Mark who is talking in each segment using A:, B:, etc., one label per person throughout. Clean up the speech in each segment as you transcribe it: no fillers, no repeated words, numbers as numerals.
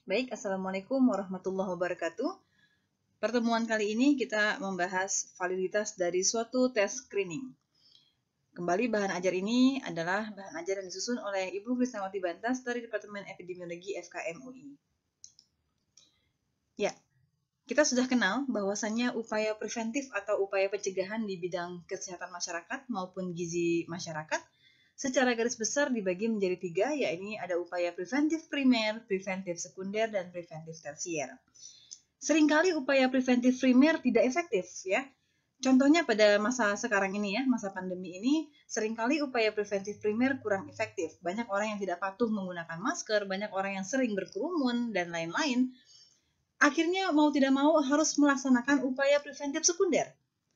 A: Baik, Assalamualaikum warahmatullahi wabarakatuh. Pertemuan kali ini kita membahas validitas dari suatu tes screening. Kembali bahan ajar ini adalah bahan ajar yang disusun oleh Ibu Krisnawati Bantas dari Departemen Epidemiologi FKM UI. Ya, kita sudah kenal bahwasannya upaya preventif atau upaya pencegahan di bidang kesehatan masyarakat maupun gizi masyarakat secara garis besar dibagi menjadi 3, yaitu ada upaya preventif primer, preventif sekunder, dan preventif tersier. Seringkali upaya preventif primer tidak efektif, ya. Contohnya pada masa sekarang ini, ya, masa pandemi ini, seringkali upaya preventif primer kurang efektif. Banyak orang yang tidak patuh menggunakan masker, banyak orang yang sering berkerumun, dan lain-lain. Akhirnya mau tidak mau harus melaksanakan upaya preventif sekunder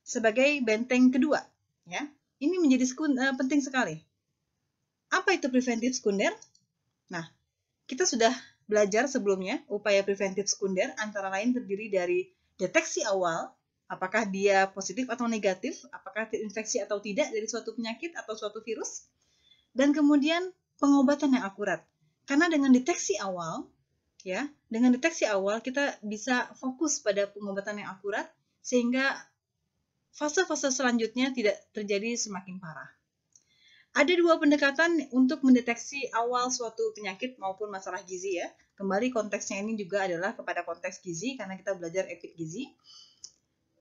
A: sebagai benteng kedua, ya. Ini menjadi penting sekali. Apa itu preventif sekunder? Nah, kita sudah belajar sebelumnya upaya preventif sekunder antara lain terdiri dari deteksi awal, apakah dia positif atau negatif, apakah terinfeksi atau tidak dari suatu penyakit atau suatu virus, dan kemudian pengobatan yang akurat. Karena dengan deteksi awal, ya, dengan deteksi awal kita bisa fokus pada pengobatan yang akurat sehingga fase-fase selanjutnya tidak terjadi semakin parah. Ada 2 pendekatan untuk mendeteksi awal suatu penyakit maupun masalah gizi, ya. Kembali konteksnya ini juga adalah kepada konteks gizi karena kita belajar epid gizi.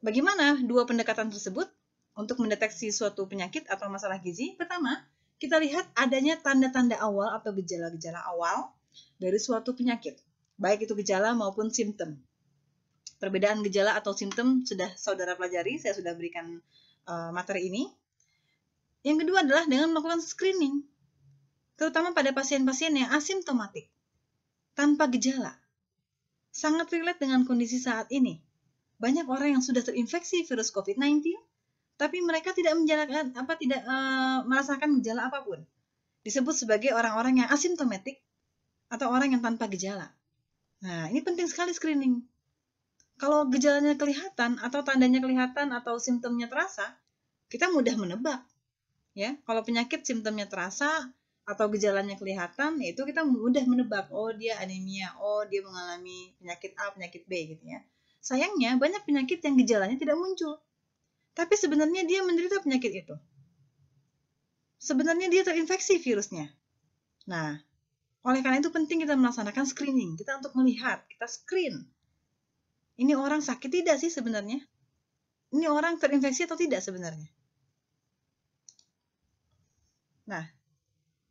A: Bagaimana 2 pendekatan tersebut untuk mendeteksi suatu penyakit atau masalah gizi? Pertama, kita lihat adanya tanda-tanda awal atau gejala-gejala awal dari suatu penyakit, baik itu gejala maupun simptom. Perbedaan gejala atau simptom sudah saudara pelajari, saya sudah berikan materi ini. Yang kedua adalah dengan melakukan screening, terutama pada pasien-pasien yang asimptomatik, tanpa gejala. Sangat relate dengan kondisi saat ini. Banyak orang yang sudah terinfeksi virus COVID-19, tapi mereka tidak merasakan gejala apapun. Disebut sebagai orang-orang yang asimptomatik atau orang yang tanpa gejala. Nah, ini penting sekali screening. Kalau gejalanya kelihatan atau tandanya kelihatan atau simptomnya terasa, kita mudah menebak. Ya, kalau penyakit simptomnya terasa atau gejalanya kelihatan, itu kita mudah menebak, oh dia anemia, oh dia mengalami penyakit A, penyakit B gitu ya. Sayangnya banyak penyakit yang gejalanya tidak muncul, tapi sebenarnya dia menderita penyakit itu. Sebenarnya dia terinfeksi virusnya. Nah, oleh karena itu penting kita melaksanakan screening, kita untuk melihat, kita screen. Ini orang sakit tidak sih sebenarnya? Ini orang terinfeksi atau tidak sebenarnya? Nah,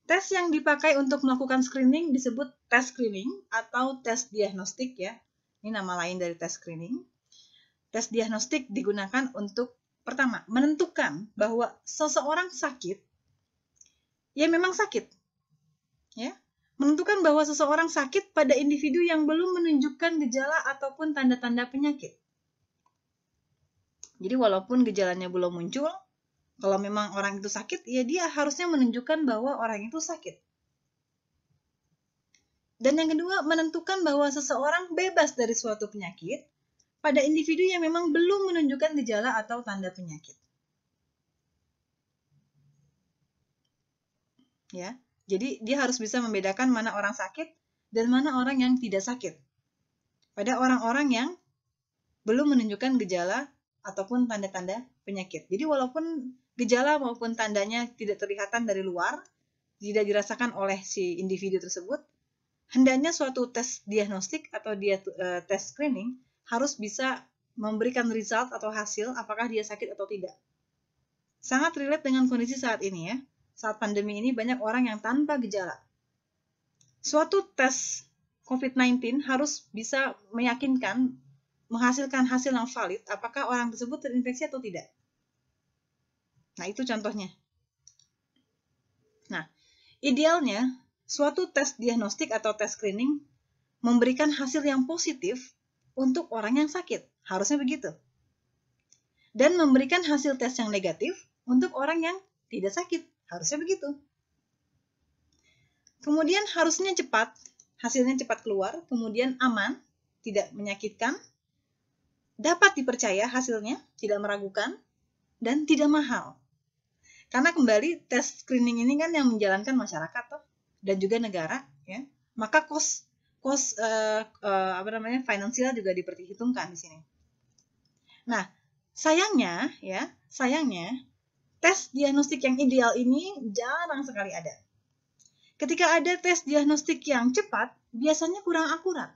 A: tes yang dipakai untuk melakukan screening disebut tes screening atau tes diagnostik, ya. Ini nama lain dari tes screening. Tes diagnostik digunakan untuk pertama, menentukan bahwa seseorang sakit, ya memang sakit. Ya. Menentukan bahwa seseorang sakit pada individu yang belum menunjukkan gejala ataupun tanda-tanda penyakit. Jadi walaupun gejalanya belum muncul, kalau memang orang itu sakit, ya dia harusnya menunjukkan bahwa orang itu sakit. Dan yang kedua, menentukan bahwa seseorang bebas dari suatu penyakit pada individu yang memang belum menunjukkan gejala atau tanda penyakit. Ya, jadi dia harus bisa membedakan mana orang sakit dan mana orang yang tidak sakit. Pada orang-orang yang belum menunjukkan gejala ataupun tanda-tanda penyakit. Jadi walaupun gejala maupun tandanya tidak terlihatan dari luar, tidak dirasakan oleh si individu tersebut, hendaknya suatu tes diagnostik atau tes screening harus bisa memberikan result atau hasil apakah dia sakit atau tidak. Sangat relate dengan kondisi saat ini, ya. Saat pandemi ini banyak orang yang tanpa gejala. Suatu tes COVID-19 harus bisa meyakinkan, menghasilkan hasil yang valid apakah orang tersebut terinfeksi atau tidak. Nah, itu contohnya. Nah, idealnya suatu tes diagnostik atau tes screening memberikan hasil yang positif untuk orang yang sakit. Harusnya begitu. Dan memberikan hasil tes yang negatif untuk orang yang tidak sakit. Harusnya begitu. Kemudian harusnya cepat, hasilnya cepat keluar, kemudian aman, tidak menyakitkan, dapat dipercaya hasilnya, tidak meragukan, dan tidak mahal. Karena kembali tes screening ini kan yang menjalankan masyarakat toh, dan juga negara, ya. Maka cost cost finansial juga diperhitungkan di sini. Nah, sayangnya tes diagnostik yang ideal ini jarang sekali ada. Ketika ada tes diagnostik yang cepat, biasanya kurang akurat.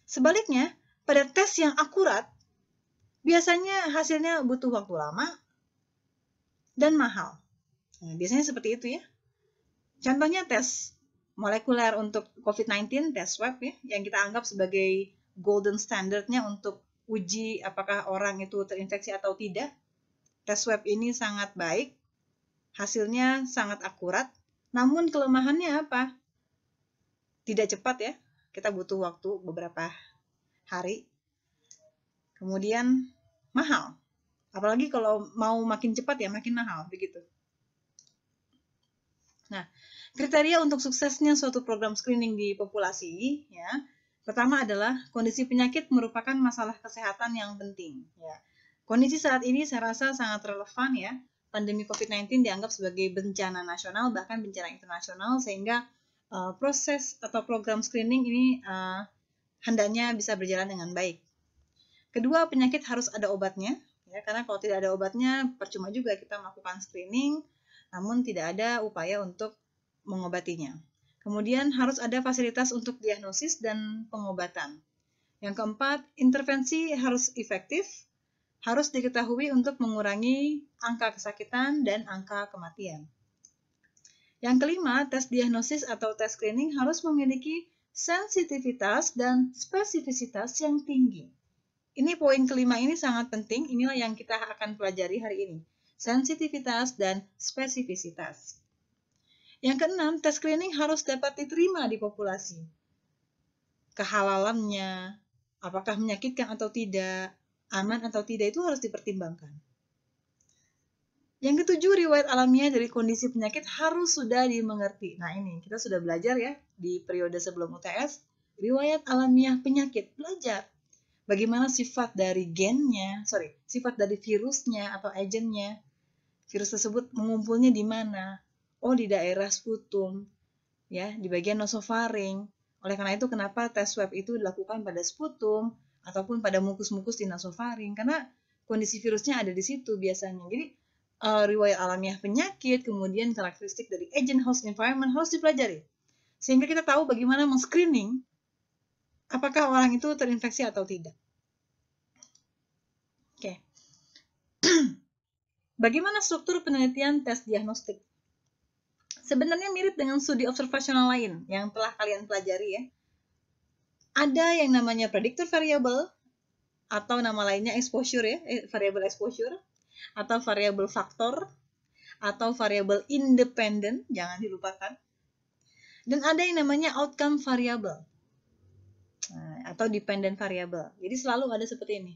A: Sebaliknya, pada tes yang akurat, biasanya hasilnya butuh waktu lama dan mahal. Nah, biasanya seperti itu ya. Contohnya tes molekuler untuk COVID-19, tes swab ya, yang kita anggap sebagai golden standardnya untuk uji apakah orang itu terinfeksi atau tidak. Tes swab ini sangat baik, hasilnya sangat akurat, namun kelemahannya apa? Tidak cepat ya, kita butuh waktu beberapa hari. Kemudian mahal, apalagi kalau mau makin cepat ya makin mahal, begitu. Nah, kriteria untuk suksesnya suatu program screening di populasi, ya, pertama adalah kondisi penyakit merupakan masalah kesehatan yang penting. Ya. Kondisi saat ini saya rasa sangat relevan ya. Pandemi COVID-19 dianggap sebagai bencana nasional, bahkan bencana internasional, sehingga proses atau program screening ini hendaknya bisa berjalan dengan baik. Kedua, penyakit harus ada obatnya, ya, karena kalau tidak ada obatnya, percuma juga kita melakukan screening, namun tidak ada upaya untuk mengobatinya. Kemudian harus ada fasilitas untuk diagnosis dan pengobatan. Yang keempat, intervensi harus efektif, harus diketahui untuk mengurangi angka kesakitan dan angka kematian. Yang kelima, tes diagnosis atau tes screening harus memiliki sensitivitas dan spesifisitas yang tinggi. Ini poin kelima ini sangat penting, inilah yang kita akan pelajari hari ini. Sensitivitas dan spesifisitas. Yang keenam, tes screening harus dapat diterima di populasi. Kehalalannya, apakah menyakitkan atau tidak, aman atau tidak, itu harus dipertimbangkan. Yang ketujuh, riwayat alamiah dari kondisi penyakit harus sudah dimengerti. Nah ini, kita sudah belajar ya di periode sebelum UTS, riwayat alamiah penyakit, belajar. Bagaimana sifat dari gennya, sifat dari virusnya atau agennya. Virus tersebut mengumpulnya di mana? Oh, di daerah sputum, ya, di bagian nasofaring. Oleh karena itu, kenapa tes swab itu dilakukan pada sputum ataupun pada mukus-mukus di nasofaring? Karena kondisi virusnya ada di situ biasanya. Jadi, riwayat alamiah penyakit, kemudian karakteristik dari agent host environment harus dipelajari. Sehingga kita tahu bagaimana men-screening apakah orang itu terinfeksi atau tidak. Oke. Bagaimana struktur penelitian tes diagnostik? Sebenarnya mirip dengan studi observasional lain yang telah kalian pelajari ya. Ada yang namanya predictor variable atau nama lainnya exposure ya, variable exposure, atau variabel faktor, atau variabel independen, jangan dilupakan. Dan ada yang namanya outcome variable, atau dependent variable. Jadi selalu ada seperti ini.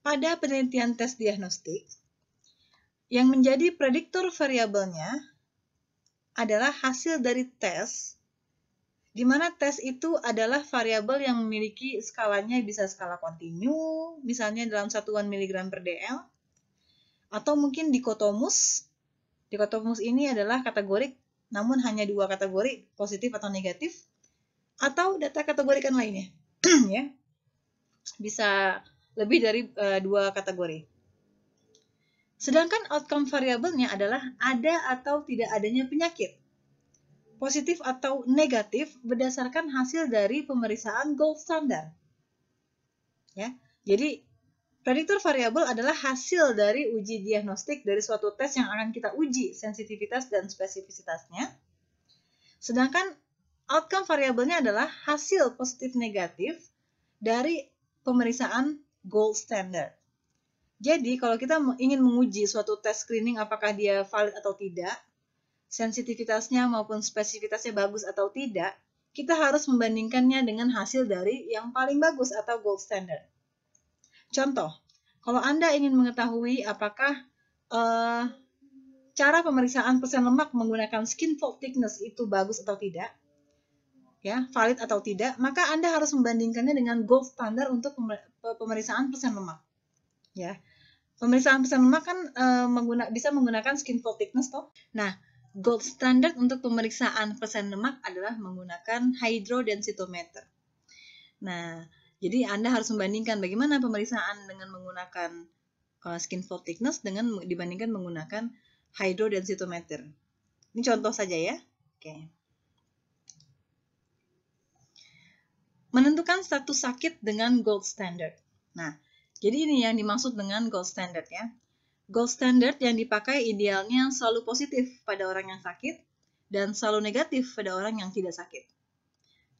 A: Pada penelitian tes diagnostik, yang menjadi prediktor variabelnya adalah hasil dari tes, di mana tes itu adalah variabel yang memiliki skalanya bisa skala kontinu, misalnya dalam satuan miligram per dl, atau mungkin dikotomus. Dikotomus ini adalah kategorik, namun hanya dua kategori, positif atau negatif, atau data kategorikan lainnya. Ya, bisa lebih dari dua kategori. Sedangkan outcome variabelnya adalah ada atau tidak adanya penyakit, positif atau negatif berdasarkan hasil dari pemeriksaan gold standard. Ya, jadi prediktor variabel adalah hasil dari uji diagnostik dari suatu tes yang akan kita uji sensitivitas dan spesifisitasnya. Sedangkan outcome variabelnya adalah hasil positif negatif dari pemeriksaan gold standard. Jadi kalau kita ingin menguji suatu tes screening apakah dia valid atau tidak, sensitivitasnya maupun spesifitasnya bagus atau tidak, kita harus membandingkannya dengan hasil dari yang paling bagus atau gold standard. Contoh, kalau Anda ingin mengetahui apakah cara pemeriksaan persen lemak menggunakan skin fold thickness itu bagus atau tidak, ya, valid atau tidak, maka Anda harus membandingkannya dengan gold standard untuk pemeriksaan persen lemak. Ya, pemeriksaan persen lemak kan bisa menggunakan skin fold thickness toh. Nah, Gold standard untuk pemeriksaan persen lemak adalah menggunakan hydrodensitometer. Nah, jadi Anda harus membandingkan bagaimana pemeriksaan dengan menggunakan skin fold thickness dibandingkan menggunakan hydrodensitometer. Ini contoh saja ya. Oke. Menentukan status sakit dengan gold standard. Nah, jadi ini yang dimaksud dengan gold standard ya. Gold standard yang dipakai idealnya selalu positif pada orang yang sakit dan selalu negatif pada orang yang tidak sakit.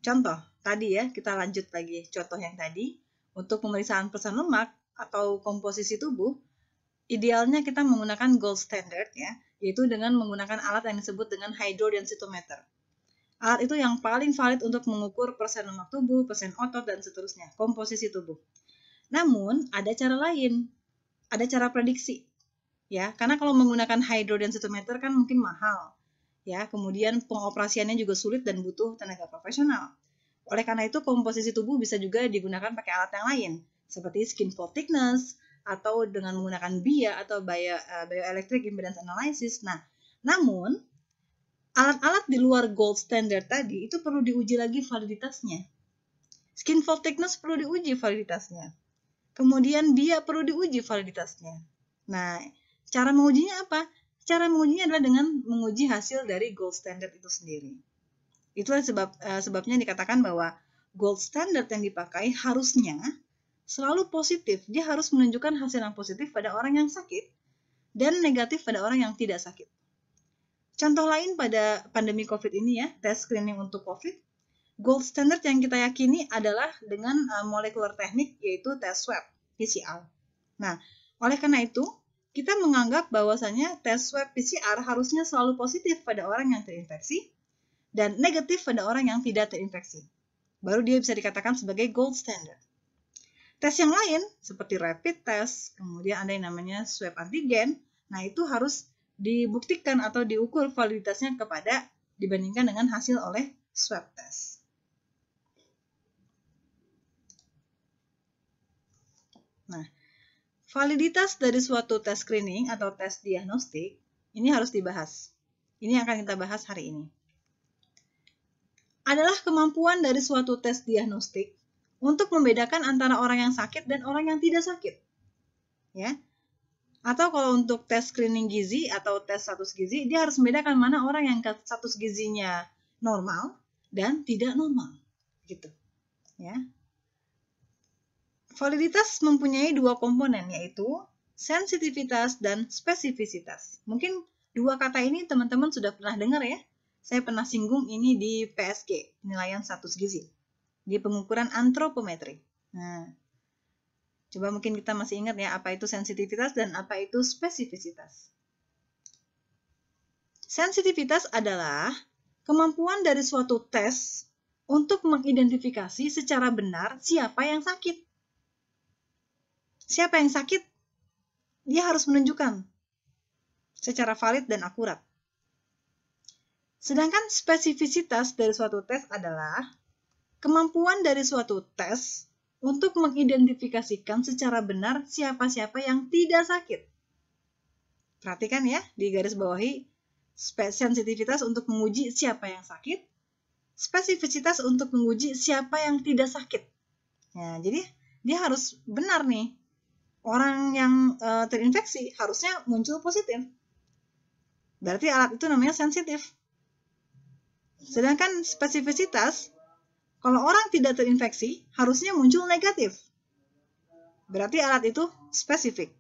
A: Contoh, tadi ya, kita lanjut lagi contoh yang tadi. Untuk pemeriksaan persen lemak atau komposisi tubuh, idealnya kita menggunakan gold standard ya, yaitu dengan menggunakan alat yang disebut dengan hydrodensitometer. Alat itu yang paling valid untuk mengukur persen lemak tubuh, persen otot, dan seterusnya, komposisi tubuh. Namun, ada cara lain, ada cara prediksi. Ya, karena kalau menggunakan hydrodensitometer kan mungkin mahal. Ya, kemudian pengoperasiannya juga sulit dan butuh tenaga profesional. Oleh karena itu, komposisi tubuh bisa juga digunakan pakai alat yang lain, seperti skin fold thickness, atau dengan menggunakan BIA atau bioelectric impedance analysis. Nah, namun, alat-alat di luar gold standard tadi itu perlu diuji lagi validitasnya. Skin fold thickness perlu diuji validitasnya. Kemudian BIA perlu diuji validitasnya. Nah, cara mengujinya apa? Cara mengujinya adalah dengan menguji hasil dari gold standard itu sendiri. Itulah sebabnya dikatakan bahwa gold standard yang dipakai harusnya selalu positif. Dia harus menunjukkan hasil yang positif pada orang yang sakit dan negatif pada orang yang tidak sakit. Contoh lain pada pandemi COVID ini ya, tes screening untuk COVID. Gold standard yang kita yakini adalah dengan molekular teknik, yaitu tes swab, PCR. Nah, oleh karena itu, kita menganggap bahwasanya tes swab PCR harusnya selalu positif pada orang yang terinfeksi dan negatif pada orang yang tidak terinfeksi. Baru dia bisa dikatakan sebagai gold standard. Tes yang lain seperti rapid test, kemudian ada yang namanya swab antigen, nah itu harus dibuktikan atau diukur validitasnya dibandingkan dengan hasil oleh swab test. Nah, validitas dari suatu tes screening atau tes diagnostik ini harus dibahas. Ini yang akan kita bahas hari ini. Adalah kemampuan dari suatu tes diagnostik untuk membedakan antara orang yang sakit dan orang yang tidak sakit. Ya. Atau kalau untuk tes screening gizi atau tes status gizi, dia harus membedakan mana orang yang status gizinya normal dan tidak normal. Gitu. Ya. Validitas mempunyai dua komponen, yaitu sensitivitas dan spesifisitas. Mungkin dua kata ini teman-teman sudah pernah dengar ya. Saya pernah singgung ini di PSG, penilaian status gizi, di pengukuran antropometri. Nah, coba mungkin kita masih ingat ya, apa itu sensitivitas dan apa itu spesifisitas. Sensitivitas adalah kemampuan dari suatu tes untuk mengidentifikasi secara benar siapa yang sakit. Siapa yang sakit, dia harus menunjukkan secara valid dan akurat. Sedangkan spesifisitas dari suatu tes adalah kemampuan dari suatu tes untuk mengidentifikasikan secara benar siapa-siapa yang tidak sakit. Perhatikan ya, di garis bawahi, sensitivitas untuk menguji siapa yang sakit, spesifisitas untuk menguji siapa yang tidak sakit. Ya, jadi dia harus benar nih. Orang yang terinfeksi harusnya muncul positif. Berarti alat itu namanya sensitif. Sedangkan spesifisitas, kalau orang tidak terinfeksi, harusnya muncul negatif. Berarti alat itu spesifik.